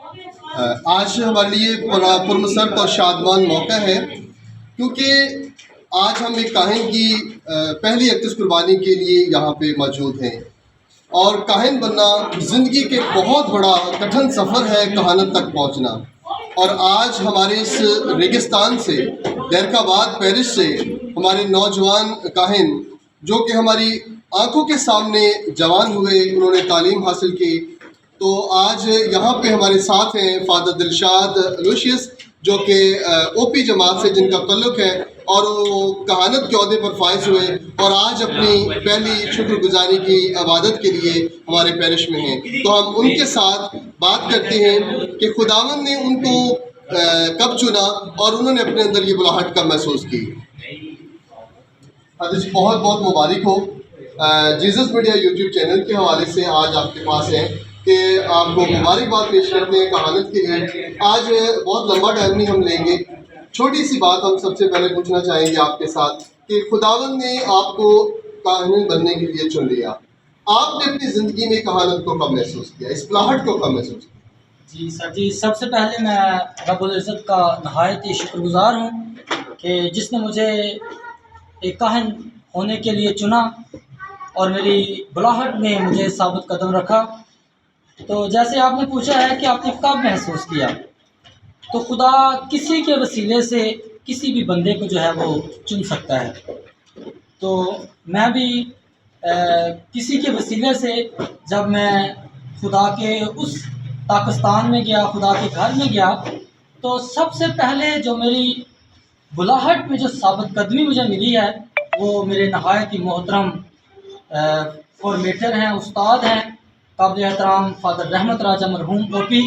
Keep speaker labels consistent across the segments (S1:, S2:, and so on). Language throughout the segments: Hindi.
S1: आज हमारे लिए बड़ा पुरमसरत और शादमान मौका है क्योंकि आज हम एक काहिन की पहली अक्स कुर्बानी के लिए यहाँ पे मौजूद हैं। और काहिन बनना ज़िंदगी के बहुत बड़ा कठिन सफ़र है, कहानत तक पहुँचना। और आज हमारे इस रेगिस्तान से, दैरकाबाद पेरिस से हमारे नौजवान काहिन जो कि हमारी आंखों के सामने जवान हुए, उन्होंने तालीम हासिल की। तो आज यहाँ पे हमारे साथ हैं फ़ादर दिलशाद लुशियस जो कि ओपी जमात से जिनका तल्लुक़ है और वो कहानत के अहदे पर फाइज हुए और आज अपनी पहली शुक्रगुजारी की इबादत के लिए हमारे पेरिश में हैं। तो हम उनके साथ बात करते हैं कि खुदावंद ने उनको कब चुना और उन्होंने अपने अंदर ये बुलाहट कब महसूस की। बहुत बहुत मुबारक हो। जीसस मीडिया यूट्यूब चैनल के हवाले से आज आपके पास है कि आपको मुबारकबाद पेश करते हैं कहानत के लिए। आज बहुत लंबा टाइम नहीं हम लेंगे, छोटी सी बात हम सबसे पहले पूछना चाहेंगे आपके साथ कि खुदावंद ने आपको काहिन बनने के लिए चुन लिया। आपने अपनी ज़िंदगी में कहानत को कब महसूस किया, इस बुलाहट को कब महसूस किया?
S2: जी सर जी, सबसे पहले मैं रब्बुल इज़्ज़त का नहायत ही शुक्रगुज़ार हूँ कि जिसने मुझे एक काहिन होने के लिए चुना और मेरी बुलाहट ने मुझे साबित कदम रखा। तो जैसे आपने पूछा है कि आपने कब महसूस किया, तो खुदा किसी के वसीले से किसी भी बंदे को जो है वो चुन सकता है। तो मैं भी किसी के वसीले से जब मैं खुदा के उस पाकिस्तान में गया, खुदा के घर में गया, तो सबसे पहले जो मेरी बुलाहट में जो साबित कदमी मुझे मिली है वो मेरे नहायत ही मोहतरम फॉर्मेटर हैं, उस्ताद हैं, काबिल एहतराम फ़ादर रहमत राजा मरहूम ओपी,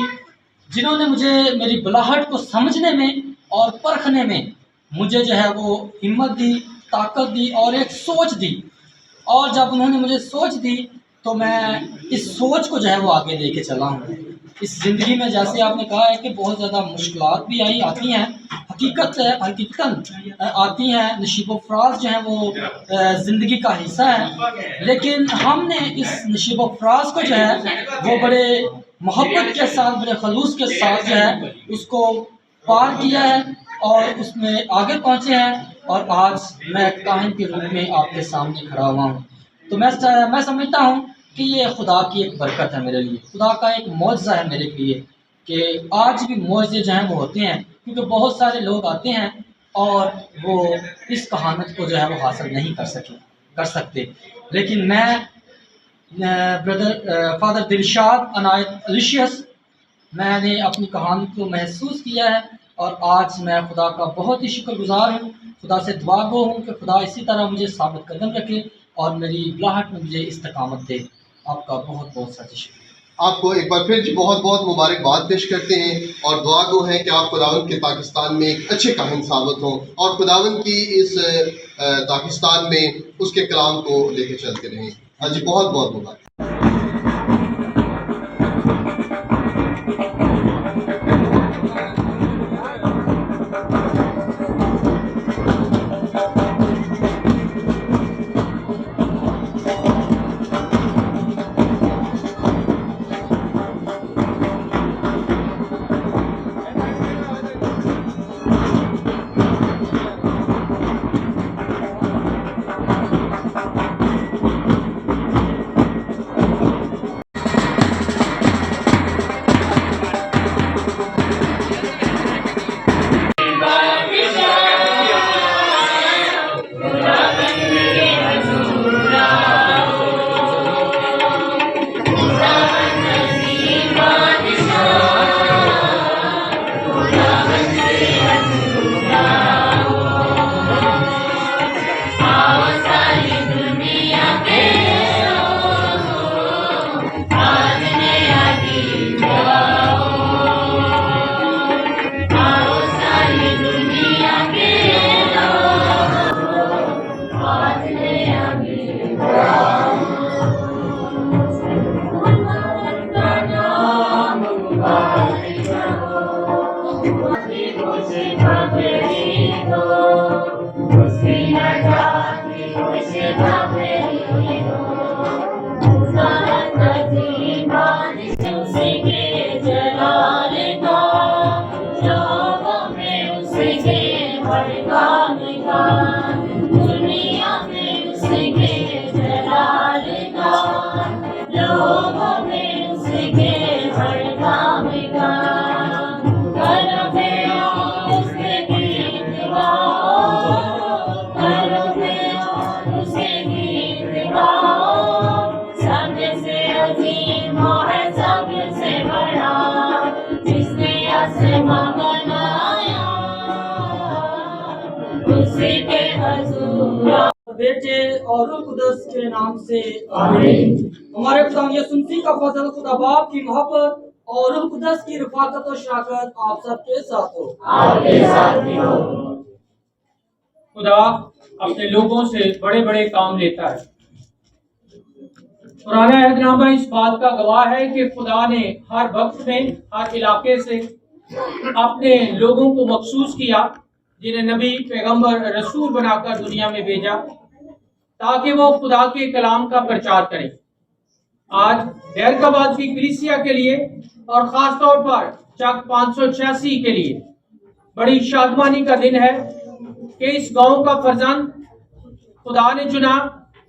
S2: जिन्होंने मुझे मेरी बुलाहट को समझने में और परखने में मुझे जो है वो हिम्मत दी, ताकत दी और एक सोच दी। और जब उन्होंने मुझे सोच दी तो मैं इस सोच को जो है वो आगे लेके चला हूँ। इस ज़िंदगी में जैसे आपने कहा है कि बहुत ज़्यादा मुश्किलात भी आती हैं, हकीकतन आती हैं, नशीबो फ़राज़ जो हैं वो ज़िंदगी का हिस्सा है। लेकिन हमने इस नशीबो फ़राज़ को जो है वो बड़े मोहब्बत के साथ, बड़े खलूस के साथ जो है उसको पार किया है और उसमें आगे पहुँचे हैं और आज मैं काहिन के रूप में आपके सामने खड़ा हुआ हूँ। तो मैं समझता हूँ कि ये खुदा की एक बरकत है मेरे लिए, खुदा का एक मौजज़ा है मेरे लिए कि आज भी मौजज़े जो हैं वो होते हैं, क्योंकि बहुत सारे लोग आते हैं और वो इस कहानत को जो है वो हासिल नहीं कर सकते। लेकिन मैं फ़ादर दिलशाद अनायत लुशियस, मैंने अपनी कहानी को महसूस किया है और आज मैं खुदा का बहुत ही शुक्रगुज़ार हूँ। खुदा से दुआ गो हूँ कि खुदा इसी तरह मुझे साबित कदम रखे और मेरी बुलाहट में मुझे इस्तकामत दे। आपका बहुत बहुत सा शुक्रिया।
S1: आपको एक बार फिर बहुत बहुत मुबारकबाद पेश करते हैं और दुआ गो है कि आप खुदावंद के पाकिस्तान में एक अच्छे काहिन साबित हों और खुदावंद की इस पाकिस्तान में उसके कलाम को लेके चलते रहें। हाँ जी, बहुत बहुत मुबारक।
S3: Jalaal उसके जलाल का, लोगों में उसके हर काम का। घरों में आओ उसके गीत गाओ, घरों में आओ उसके गीत गाओ। सबसे अजीम है सबसे बड़ा, जिसने आसमां बनाया, उसी के हजूर
S2: बेटे और रूह कुदस के नाम से आमीन। हमारे खुदा यीशु मसीह का फजल, खुदा बाप की मोहब्बत और रूह कुदस की रफाकत और शराकत आप सबके साथ हो।
S3: आपके साथ भी हो।
S4: खुदा अपने लोगों से बड़े बड़े काम लेता है। पुराना अहदनामा इस बात का गवाह है कि खुदा ने हर वक्त में हर इलाके से अपने लोगों को मखसूस किया, जिन्हें नबी, पैगंबर, रसूल बनाकर दुनिया में भेजा ताकि वो खुदा के कलाम का प्रचार करें। आज बैरकाबाद की कलीसिया के लिए और खास तौर पर चक 586 के लिए बड़ी शादमानी का दिन है कि इस गांव का फर्जंद खुदा ने चुना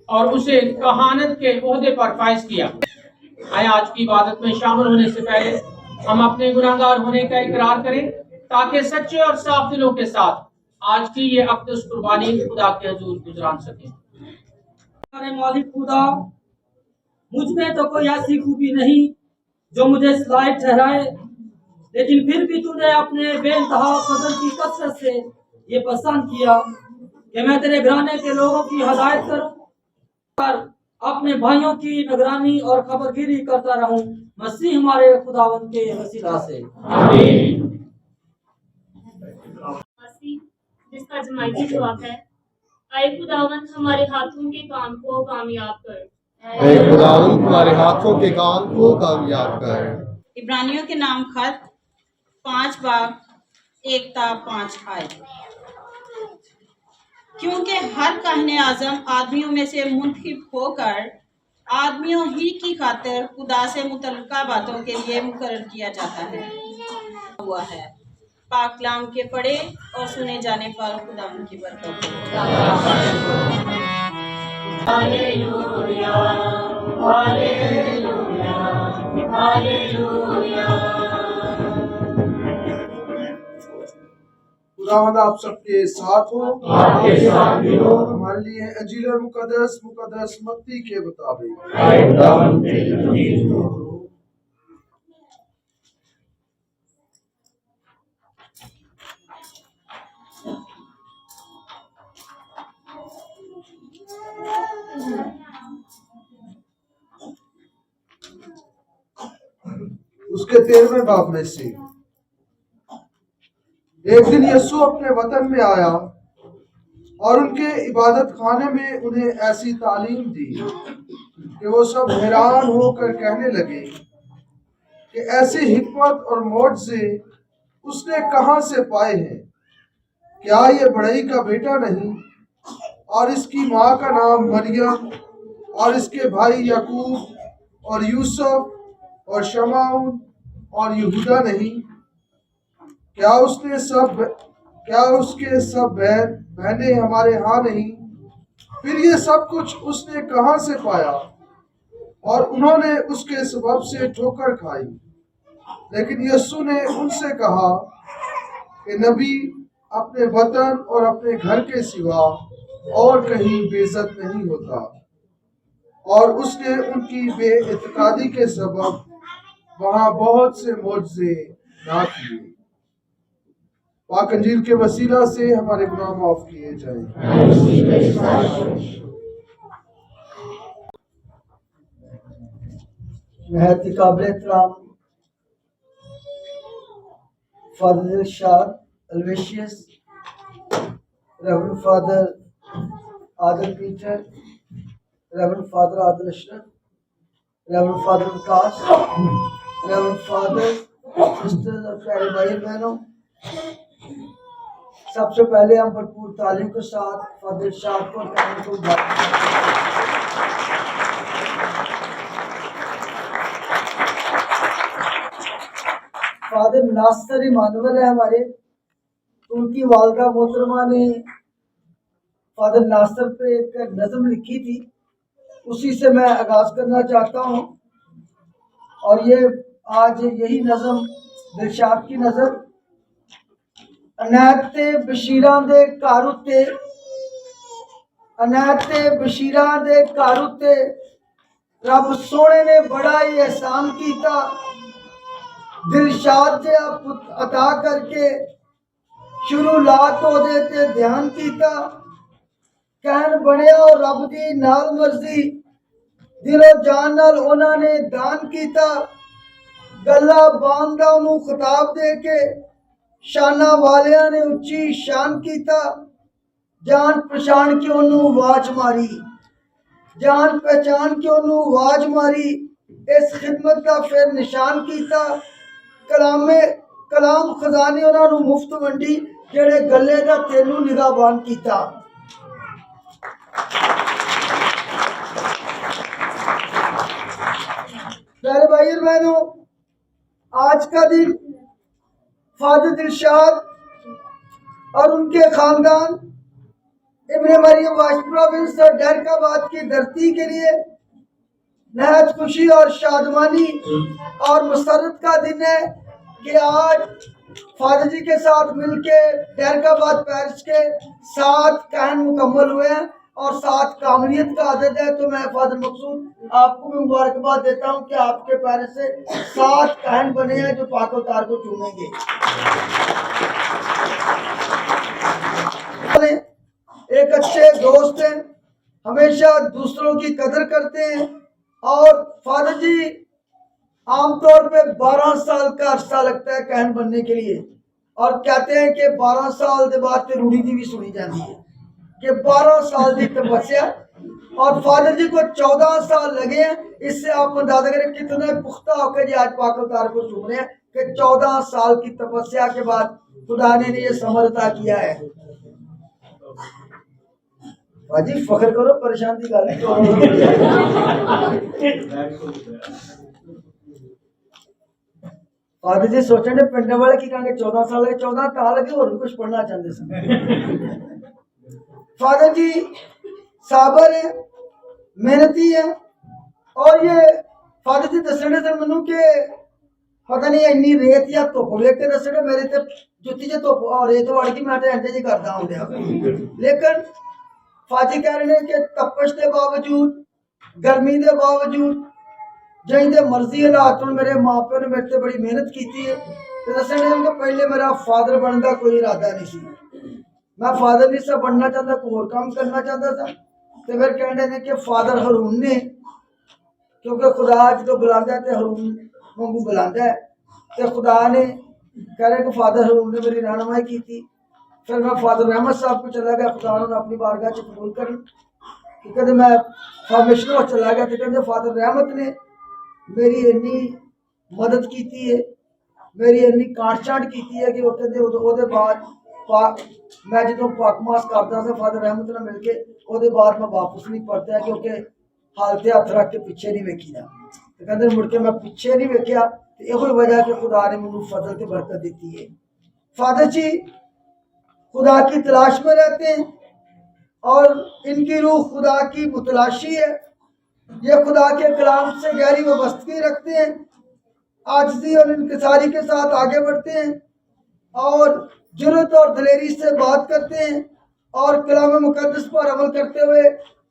S4: और उसे कहानत के ओहदे पर फाइज किया। आए आज की इबादत में शामिल होने से पहले हम अपने गुनाहगार होने का इकरार करें, ताकि सच्चे और साफ दिलों के साथ आज की ये अक़दस कुर्बानी खुदा के हजूर गुजरान सकें।
S2: अरे मालिक खुदा, मुझ में तो कोई ऐसी खूबी नहीं जो मुझे इस लायक ठहराए, लेकिन फिर भी तूने अपने बेइंतहा फजल की कसरत से ये पसंद किया कि मैं तेरे घराने के लोगों की हदायत करूं और अपने भाइयों की निगरानी और खबरगिरी करता रहूं, मसीह हमारे खुदावंद के वसीला से आमीन।
S5: मसीह जिसका जमायती जवाब है, आए खुदावंद हमारे हाथों के काम को कामयाब कर।
S1: ऐ खुदावंद हमारे हाथों के काम को कामयाब कर।
S6: इब्रानियों के नाम खत 5 बाब 1 ता 5 आयत। क्योंकि हर काहने आजम आदमियों में से मुंतखब होकर आदमियों ही की खातिर खुदा से मुतल्लिका बातों के लिए मुकर्रर किया जाता है हुआ है। पाक कलाम के पढ़े और सुने जाने पर खुदा उनकी बरकत हो।
S3: Hallelujah, hallelujah, hallelujah.
S7: खुदावंद आप सबके साथ हो,
S3: आपके साथ भी हो।
S7: हमारे लिए इंजील मुकद्दस मत्ती के मुताबिक।
S3: आए खुदावंद तेरी तमीद हो।
S7: उसके 13वें बाब में से एक दिन यीशु अपने वतन में आया और उनके इबादत खाने में उन्हें ऐसी तालीम दी कि वो सब हैरान होकर कहने लगे कि ऐसी हिकमत और मोज़े उसने कहां से पाए हैं। क्या ये बड़ई का बेटा नहीं और इसकी माँ का नाम मरियम और इसके भाई याकूब और यूसुफ और शमाउन और यहूदा नहीं? क्या उसके सब बहनें हमारे यहाँ नहीं? फिर ये सब कुछ उसने कहाँ से पाया? और उन्होंने उसके सबब से ठोकर खाई। लेकिन यीशु ने उनसे कहा कि नबी अपने वतन और अपने घर के सिवा और कहीं बेइज्जत नहीं होता। और उसने उनकी बेइत्तेकादी के सबब वहाँ बहुत से मोज़े ना किए। पाक अंजील के वसीला से हमारे गुनाह माफ किए जाएं।
S8: नहायत ही काबिल एहतराम father Irshad Aloysius, reverend father Adil Peter, reverend father Adil Ashraf, reverend father Vikas, reverend father, sisters और प्यारे भाई बहनों, सबसे पहले हम भरपूर तालीम के साथ फादर इरशाद को कहने को फादर नासिर इमानुअल है हमारे, उनकी वालदा मोहतरमा ने फादर नासिर पे एक नज़म लिखी थी, उसी से मैं आगाज़ करना चाहता हूँ। और ये आज यही नज़म दिलशाद की नज़र। अनैत ते बशीरां दे घर उत्ते, अनैत ते बशीरां दे घर उत्ते रब सोने ने बड़ा ही एहसान कीता। दिलशाद जिहा पुत अता करके शुरू लात ओहदे ते ध्यान कीता। कहन बनिया ओ रब दी नाल मर्जी, दिलो जान नाल उन्हां ने दान कीता। गल्ला बांदा ओनू खिताब दे के शाना वालियां ने उच्ची शान कीता। जान पहचान के ओनू आवाज मारी, जान पहचान के ओनू आवाज मारी। इस खिदमत का फिर निशान कीता। कलाम खजाने उन्हां नू मुफ्त वंडी, जेड़े गले दा तेनू निगाहबान कीता। प्यारे भाई और बहनों, आज का दिन फादर दिलशाद और उनके खानदान इब्ने मरियम वाश प्रोविंस और डरकाबाद की धरती के लिए नहायत खुशी और शादमानी और मसरत का दिन है कि आज फादर जी के साथ मिलके डरकाबाद पैरिश के 7 कहन मुकम्मल हुए हैं और 7 कामलियत का आदत है। तो मैं फादर मकसूद आपको भी मुबारकबाद देता हूँ कि आपके पैरिश से 7 कहन बने हैं जो पाक अवतार को चूमेंगे। एक अच्छे दोस्त हैं, हमेशा दूसरों की कदर करते हैं और फादर जी आमतौर पे 12 साल का अरसा लगता है कहन बनने के लिए और कहते हैं कि 12 साल के बाद रूढ़ी दी भी सुनी जाती है कि 12 साल की तपस्या और फादर जी को 14 साल लगे हैं। इससे आप अंदाजा करें कितने पुख्ता होकर जी आज पाक अवतार को चूम रहे हैं कि 14 साल की तपस्या के बाद खुदा ने ये समर्था किया है। भाजी फख्र करो, परेशान की गल फादर जी सोचने ने पिंड वाले की कहेंगे 14 साल लगे, 14 ता लगे और भी कुछ पढ़ना चाहते थे। फादर जी साबर है, मेहनती है और ये फादर जी दसने से मनु के पता नहीं इन्नी रेत या धुप वेख के दसने मेरे ते जुत्ती च धुप और रेत वड़ गई, मैं तो इंज जी करदा हूं। लेकिन फाजी कह रहे हैं कि तपश के बावजूद, गर्मी के बावजूद, जिंदे मर्जी हालात में मेरे माँ प्यो ने मेरे से बड़ी मेहनत की है। तो दसने कि पहले मेरा फादर बनने का कोई इरादा नहीं सी, मैं फादर नहीं सा बनना चाहता, कोई और काम करना चाहता था। तो फिर कहते कि फादर हरून ने, क्योंकि खुदा जो बुलाता है तो हरून वांगू बुलाता है, तो खुदा ने कह रहे कि फादर हरून ने मेरी रहनुमाई की थी। फिर मैं फादर रहमत साहब को चला गया, खुदा ने अपनी बारगाह से कबूल कर। कहते मैं फॉर्मेशन चला गया तो कहते फादर रहमत ने मेरी इन्नी मदद की है, मेरी इन्नी काट छाट की है कि वो कहते बाद मैं जो पाकमास करता था फादर रहमत ने मिल के वो बाद मैं वापस नहीं पढ़ता क्योंकि हालते हथ रख के पिछे नहीं वेखी ना। तो कहते मुड़ के मैं पिछे नहीं वेख्या, तो यही वजह कि खुदा ने मैनू फजल की बरकत दी है। फादर जी खुदा की तलाश में रहते हैं और इनकी रूह खुदा की मुतलाशी है। ये खुदा के कलाम से गहरी वाबस्तगी रखते हैं, आजिज़ी और इनकिसारी के साथ आगे बढ़ते हैं और जुर्रत और दिलेरी से बात करते हैं और कलाम मुकद्दस पर अमल करते हुए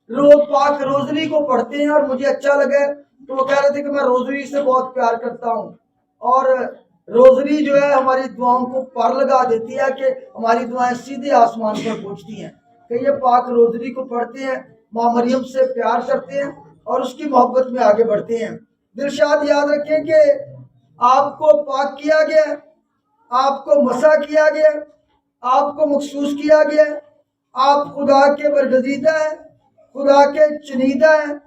S8: रोज पाक रोजरी को पढ़ते हैं। और मुझे अच्छा लगा तो वो कह रहे थे कि मैं रोजरी से बहुत प्यार करता हूँ और रोजरी जो है हमारी दुआओं को पार लगा देती है कि हमारी दुआएं सीधे आसमान पर पहुँचती हैं। कि ये पाक रोजरी को पढ़ते हैं, माँ मरियम से प्यार करते हैं और उसकी मोहब्बत में आगे बढ़ते हैं। दिलशाद याद रखें कि आपको पाक किया गया, आपको मसा किया गया, आपको मखसूस किया गया, आप खुदा के बरगजीदा हैं, खुदा के चुनीदा हैं,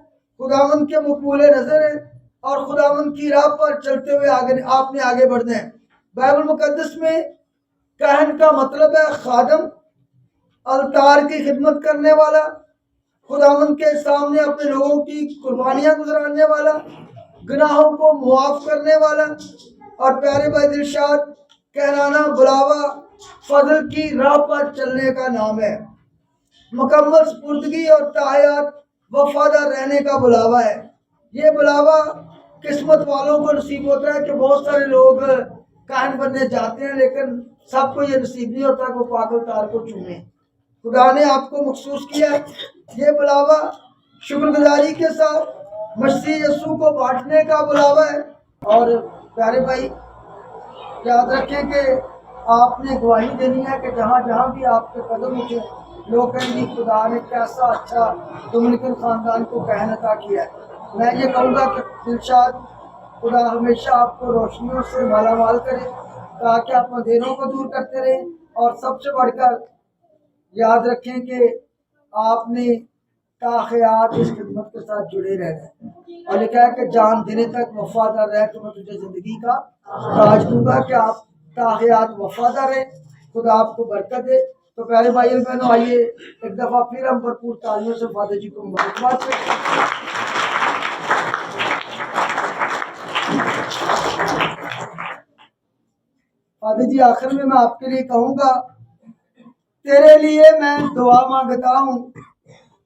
S8: खुदावंद के मकबूल नज़र हैं और खुदावंद की राह पर चलते हुए आपने आगे बढ़ना है। बाइबल मुकद्दस में कहन का मतलब है खादम, अलतार की खिदमत करने वाला, खुदावंद के सामने अपने लोगों की कुर्बानियाँ गुजराने वाला, गुनाहों को मुआफ करने वाला। और प्यारे भाई दिलशाद कहलाना बुलावा फजल की राह पर चलने का नाम है। मुकम्मल स्पुर्दगी और ताहयात वफादार रहने का बुलावा है। ये बुलावा किस्मत वालों को नसीब होता है कि बहुत सारे लोग काहन बनने जाते हैं, लेकिन सबको ये नसीब नहीं होता कि वो पाक तार को चुने। खुदा ने आपको मखसूस किया। ये बुलावा शुक्रगुजारी के साथ मसीह यीशु को बांटने का बुलावा है। और प्यारे भाई, याद रखें कि आपने गवाही देनी है कि जहाँ जहाँ भी आपके कदम उठे लोग कहेंगे खुदा ने कैसा अच्छा डोमिनिकन खानदान को कहन अता किया है। मैं ये कहूँगा कि दिलशाद खुदा हमेशा आपको रोशनियों से मालामाल करे ताकि आप अंधेरों को दूर करते रहें। और सबसे बढ़कर याद रखें कि आपने ताख़यात इस खिदमत के साथ जुड़े रहना है। और लिखा है कि जान देने तक वफादार रहे तो मैं तुझे ज़िंदगी का ताज दूंगा। कि आप ताख़यात वफादार रहें, खुदा आपको बरकत दे। तो प्यारे भाई बहनों, आइए एक दफ़ा फिर हम भरपूर तालियों से फादर जी को मुबारकबाद करें। फादर जी, आखिर में मैं आपके लिए कहूँगा, तेरे लिए मैं दुआ मांगता हूँ,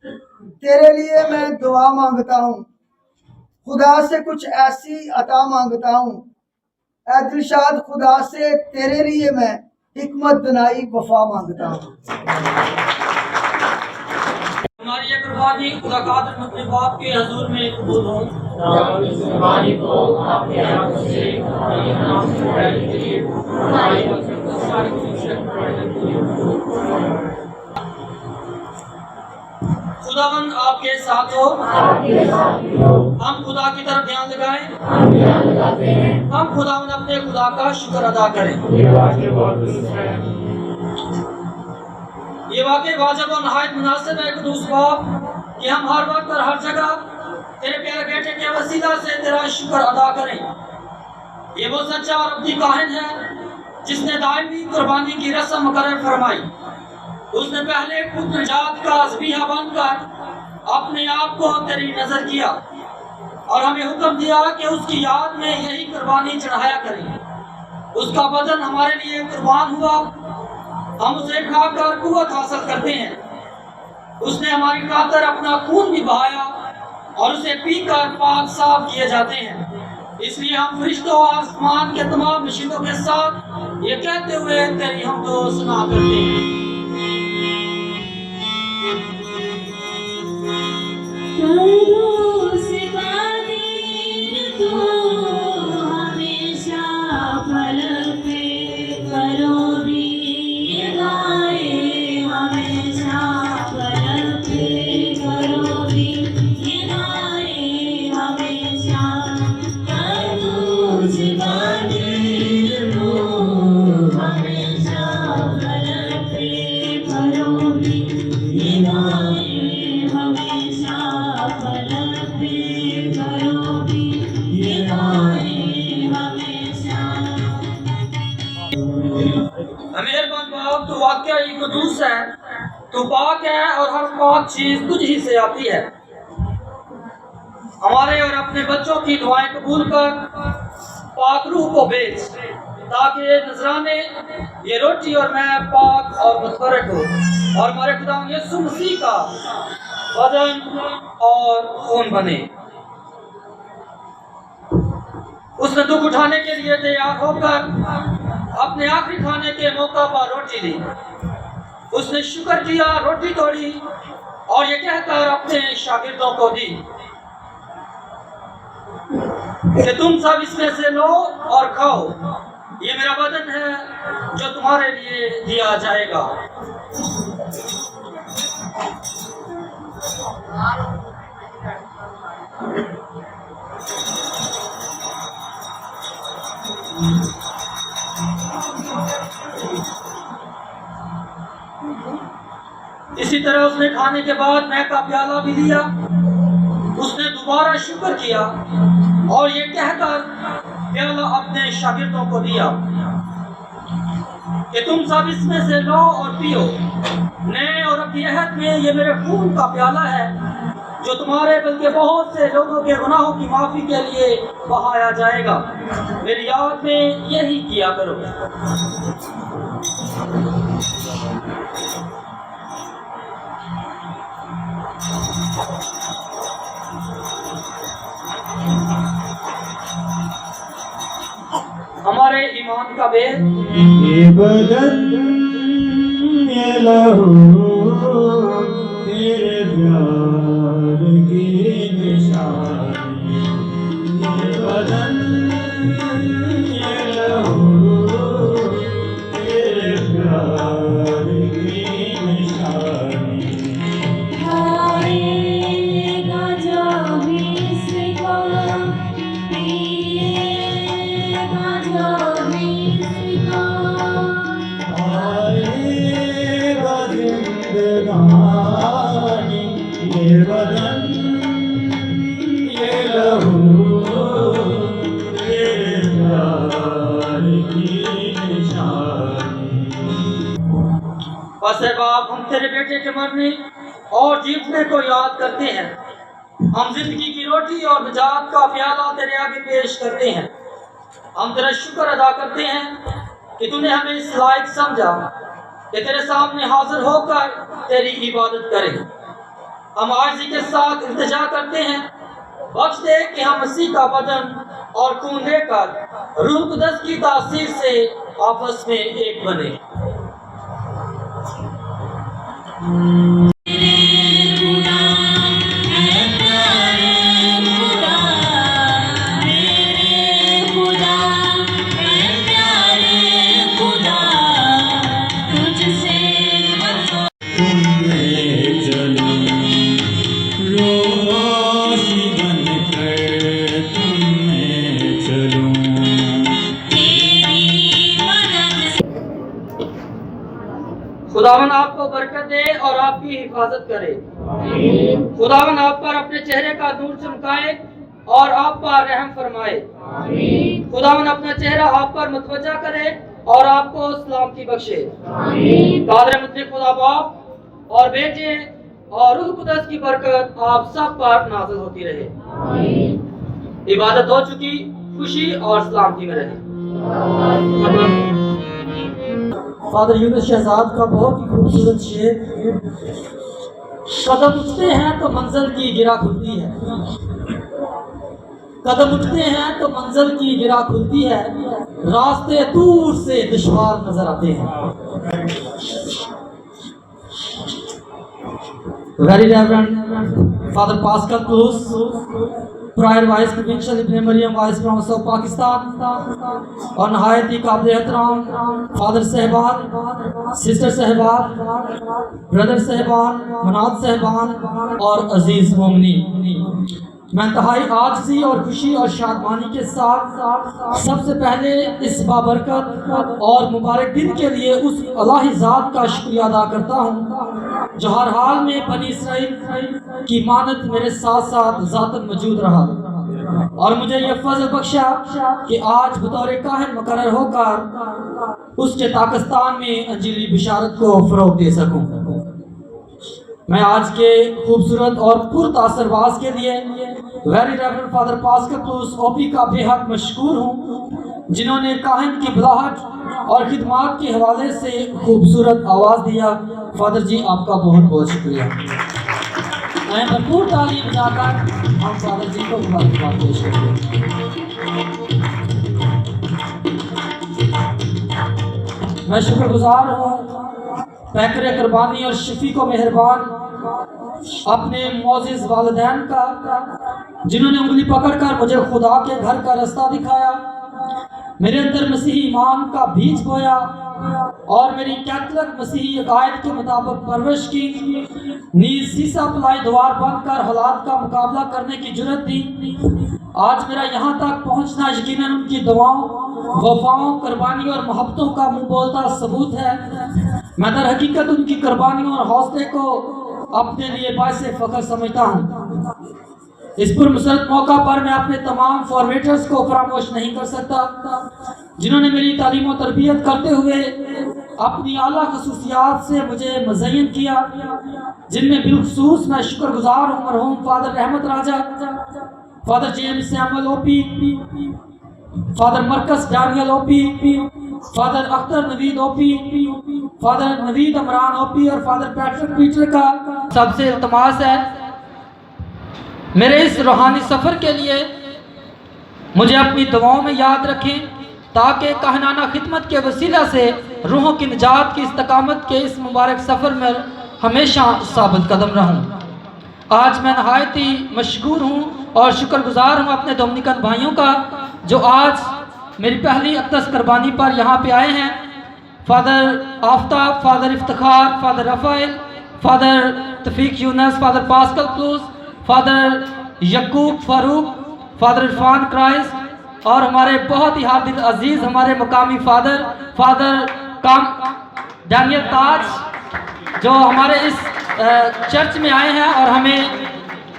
S8: तेरे लिए मैं दुआ मांगता हूँ, खुदा से कुछ ऐसी अता मांगता हूँ। ऐ दिलशाद, खुदा से तेरे लिए मैं हिकमत दनाई वफा मांगता हूँ।
S2: हमारी ये कुर्बानी खुदा कादिर मुतअल्लिक़ बाप के हुजूर में कबूल हो।
S3: इस कुर्बानी को आपके हाथों से हमारे नाम से बढ़ाने के लिए हमारी बख्शिश को सारी खुशियाँ बढ़ाने के लिए
S2: खुदावंद आपके साथ हो।
S3: आपके साथ भी हो।
S2: हम खुदा की तरफ ध्यान लगाएं।
S3: हम ध्यान लगाते हैं।
S2: हम खुदावंद अपने खुदा का शुक्र अदा करें।
S3: ये वाक़ई बहुत दुरुस्त है।
S2: ये वाकई वाजिब और नहायत मुनासिब है कुदूस बाप कि हम हर वक्त और हर जगह तेरे प्यारे बेटे के वसीला से तेरा शुक्र अदा करें। ये वो सच्चा और अब्दी काहिन है जिसने दायमी कुर्बानी की रस्म मुकर्रर फरमाई। उसने पहले खुद निजात का ज़बीहा बनकर अपने आप को तेरी नजर किया और हमें हुक्म दिया कि उसकी याद में यही कुर्बानी चढ़ाया करें। उसका बदन हमारे लिए कुर्बान हुआ, हम उसे खाकर कुव्वत हासिल करते हैं। उसने हमारी खातिर अपना खून भी बहाया और उसे पीकर पाक साफ किए जाते हैं। इसलिए हम फरिश्तों और आसमान के तमाम नशीनों के साथ ये कहते हुए तेरी हम तो सुना करते हैं। तो वाकया ही कुदूस है, तो पाक है और हर पाक चीज तुझ ही से आती है। हमारे और अपने बच्चों की दुआएं कबूल कर पाक रूह को भेज ताकि नजराने ये रोटी और मैं पाक और मुतबरक हो और हमारे खुदा यीशु मसीह का बदन और खून बने। उसने दुख उठाने के लिए तैयार होकर अपने आखिरी खाने के मौका पर रोटी ली। उसने शुक्र किया, रोटी तोड़ी और ये कहकर अपने शागिर्दों को दी कि तुम सब इसमें से लो और खाओ, ये मेरा बदन है जो तुम्हारे लिए दिया जाएगा। इसी तरह उसने खाने के बाद मैं का प्याला भी लिया। उसने दोबारा शुक्र किया और ये कहकर प्याला अपने शागिर्दों को दिया कि तुम सब इसमें से लो और पियो, नए और अबदी अहद में ये मेरे खून का प्याला है जो तुम्हारे बल्कि बहुत से लोगों के गुनाहों की माफी के लिए बहाया जाएगा। मेरी याद में यही किया करो। का भेद,
S3: ये बदन ये लहू तेरे प्यार की निशानी, ये बदन ये लहू तेरे प्यार की निशानी।
S5: खाएगा जो भी इसको, पिएगा जो भी इसको,
S3: आएगा जिंदगानी, ये बदन ये लहू तेरे प्यार की निशानी।
S2: बस है बाप, हम तेरे बेटे के मरने और जीतने को याद करते हैं। हम जिंदगी की रोटी और निजात का प्याला तेरे आगे पेश करते हैं। हम तेरा शुक्र अदा करते हैं कि तूने हमें इस लायक समझा कि तेरे सामने हाजिर होकर तेरी इबादत करें। हम आजिज़ी के साथ इल्तिजा करते हैं, बख्श दे कि हम मसीह का बदन और खून लेकर रूह कुदस की तासीर से आपस में एक बने।
S3: रोशी बनकर तुम में चलूं।
S2: खुदावन आपको बरकत दे और आपकी हिफाजत करे। खुदावन आप पर अपने चेहरे का नूर चमकाए और आप पर रहम फरमाए। खुदावन अपना चेहरा आप पर मुतवज्जा करे और आपको सलामती बख्शे। कादर मुतलक खुदा बाप और बेटे और रूह कुदस की बरकत आप सब पर नाज़िल होती रहे। इबादत हो चुकी, खुशी और सलामती में रहे। फादर यूनुस शहजाद का बहुत ही खूबसूरत शेर, कदम उठते हैं तो मंजिल की गिरा खुलती है, कदम उठते हैं तो मंजिल की गिरा खुलती है, रास्ते दूर से दुश्वार नजर आते हैं। वेरी रेवरेंड फादर पास्कल क्लूस, prior vice provincial Ibn Mariam vice province of Pakistan, और नहायत ही काबिल एहतराम फादर साहबान, सिस्टर साहबान, ब्रदर साहबान, मनात साहबान और अजीज मोमिनी, मैं इंतहाई आजिज़ी और खुशी और शादमानी के साथ सबसे पहले इस बाबरकत और मुबारक दिन के लिए उस अल्लाह ज़ात का शुक्रिया अदा करता हूँ जो हर हाल में बनी इसराइल की मानत मेरे साथ साथ ज़ातन मौजूद रहा और मुझे यह फजल बख्शा कि आज बतौर काहिन मुकर्रर होकर उसके पाकिस्तान में अंजीली बिशारत को फ़रोग़ दे सकूँ। मैं आज के खूबसूरत और पुरतासरवाज के लिए very reverend father Pascal clues OP का बेहद मशकूर हूँ जिन्होंने काहिन की बुलाहट और खिदमात के हवाले से खूबसूरत आवाज़ दिया। फादर जी आपका बहुत बहुत शुक्रिया। मैं भरपूर तालीम जाकर हम फादर जी को मुबारकबाद पेश करते हैं। मैं शुक्रगुजार हूँ पैकर कुर्बानी और शफी को मेहरबान अपने मोअज़्ज़िज़ वालिदैन का जिन्होंने उंगली पकड़कर मुझे खुदा के घर का रास्ता दिखाया, मेरे अंदर मसीही ईमान का बीज बोया और मेरी कैथलिक मसीही अकायद के मुताबिक परवरिश की, नीज़ सीसा पलाई द्वार बनकर हालात का मुकाबला करने की जुर्रत दी। आज मेरा यहाँ तक पहुँचना यकीनन उनकी दुआओं, वफाओं, कुर्बानी और मोहब्बतों का मुँह बोलता सबूत है। मैं दर हकीकत उनकी कुर्बानियों और हौसले को अपने लिए बाइसे फ़ख्र समझता हूँ। इस पुरमसरत मौका पर मैं अपने तमाम फॉर्मेटर्स को फरामोश नहीं कर सकता जिन्होंने मेरी तालीम और तरबियत करते हुए अपनी आला खसूसियात से मुझे मज़य्यन किया, जिनमें बिलखसूस मैं शुक्रगुजार हूँ मरहूम father Rahmat Raja, father James Samuel OP, father Marcus Daniel OP, father Akhtar Naveed OP, father Naveed Imran OP और फादर पैट्रिक पीटर का सबसे इल्तमास है मेरे इस रूहानी सफ़र के लिए मुझे अपनी दुआओं में याद रखें ताकि कहनाना खिदमत के वसीला से रूहों की निजात की इस्तकामत के इस मुबारक सफ़र में हमेशा साबित कदम रहूँ। आज मैं नहायत ही मशगूर हूँ और शुक्रगुजार हूँ अपने डोमिनिकन भाइयों का जो आज मेरी पहली अक़दस कुर्बानी पर यहाँ पे आए हैं। Father Aftab, father Iftikhar, father Raphael, father Taufiq Younis, father Pascal क्लूज, फादर यकूब फारूक, फादर इरफान क्राइस और हमारे बहुत ही हादिर अजीज़ हमारे मुकामी फादर काम डैनियल ताज जो हमारे इस चर्च में आए हैं और हमें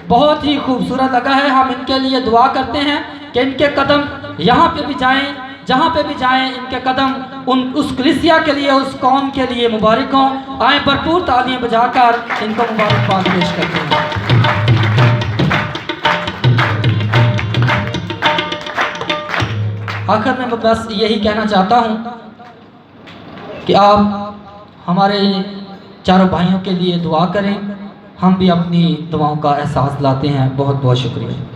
S2: बहुत ही खूबसूरत लगा है। हम इनके लिए दुआ करते हैं कि इनके कदम यहाँ पे भी जाएं, जहाँ पे भी जाएं इनके कदम उस कलीसिया के लिए, उस कौम के लिए मुबारक हों। आए भरपूर तालियां बजाकर इनको मुबारकबाद पेश करते हैं। आखिर में बस यही कहना चाहता हूँ कि आप हमारे चारों भाइयों के लिए दुआ करें, हम भी अपनी दुआओं का एहसास लाते हैं। बहुत बहुत शुक्रिया।